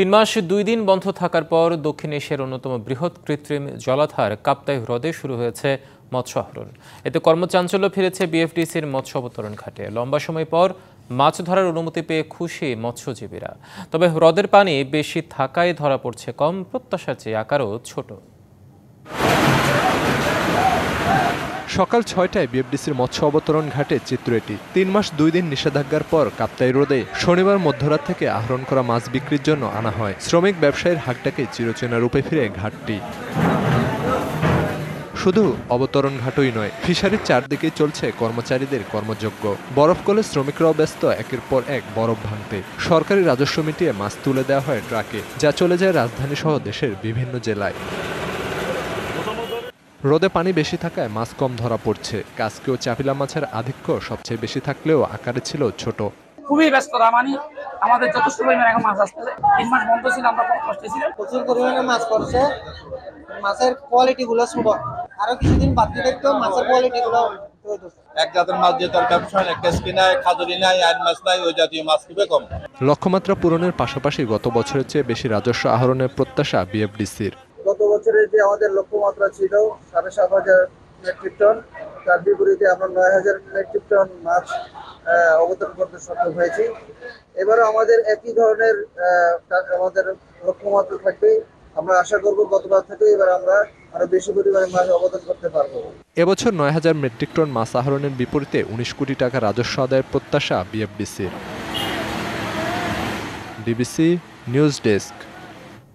৩ মাস ২ দিন বন্ধ থাকার পর দক্ষিণ এশিয়ার অন্যতম বৃহৎ কৃত্রিম জলাধার কাপ্তাই হ্রদে শুরু হয়েছে মৎস্য আহরণ। এতে কর্মচাঞ্চল্য ফিরেছে বিএফডিসির মৎস্য অবতরণ ঘাটে। লম্বা সময় পর মাছ ধরার অনুমতি পেয়ে খুশি মৎস্যজীবীরা। তবে হ্রদের পানি বেশি থাকায় ধরা পড়ছে কম, প্রত্যাশার চেয়ে আকারও ছোট। সকাল ৬টায় বিএফডিসির মৎস্য অবতরণ ঘাটে চিত্র এটি। ৩ মাস ২ দিন নিষেধাজ্ঞার পর কাপ্তাই হ্রদে শনিবার মধ্যরাত থেকে আহরণ করা মাছ বিক্রির জন্য আনা হয়। শ্রমিক ব্যবসায়ীর হাটটাকে চিরচেনা রূপে ফিরে ঘাটটি। শুধু অবতরণ ঘাটই নয়, ফিশারির চারদিকেই চলছে কর্মচারীদের কর্মযজ্ঞ। বরফ গলে শ্রমিকরাও ব্যস্ত একের পর এক বরফ ভাঙতে। সরকারি রাজস্ব মিটিয়ে মাছ তুলে দেওয়া হয় ট্রাকে, যা চলে যায় রাজধানী সহ দেশের বিভিন্ন জেলায়। হ্রদে পানি বেশি থাকায় মাছ কম ধরা পড়ছে। কাসকি ও চাপিলা মাছের আধিক্য সবচেয়ে বেশি থাকলেও আকারে ছিল ছোট। খুবই ব্যস্ততা, মানে আমাদের যথেষ্ট পরিমাণে এখন মাছ আসছে। ৩ মাস বন্ধ ছিল, আমরা খুব কষ্টে ছিলাম। প্রচুর পরিমাণে মাছ পড়ছে, মাছের কোয়ালিটি গুলো ছোট। আরো কিছুদিন বাকি দেখতো মাছের কোয়ালিটি গুলো এক জাতের মাছ যে তার ব্যবসা নাই, কেসকি নাই, খাজুরি নাই, আইন মাছ নাই, ওই জাতীয় মাছ খুবই কম। লক্ষ্যমাত্রা পূরণের পাশাপাশি গত বছরের চেয়ে বেশি রাজস্ব আহরণের প্রত্যাশা বিএফডিসির। গত বছরের যে আমাদের লক্ষ্যমাত্রা ছিল ৭,৫০০ মেট্রিক টন, তার বিপরীতে আমরা ৯,০০০ মেট্রিক টন মাছ অবতরণ করতে সক্ষম হয়েছি। এবারও আমাদের একই ধরনের আমাদের লক্ষ্যমাত্রা থাকবে। আমরা আশা করব গতবার থেকে এবার আমরা আরো বেশি পরিমাণে মাছ অবতরণ করতে পারবো। এবছর ৯,০০০ মেট্রিক টন মাছ আহরণের বিপরীতে ১৯ কোটি টাকা রাজস্ব আদায়ের প্রত্যাশা বিএফডিসির। DBC news desk.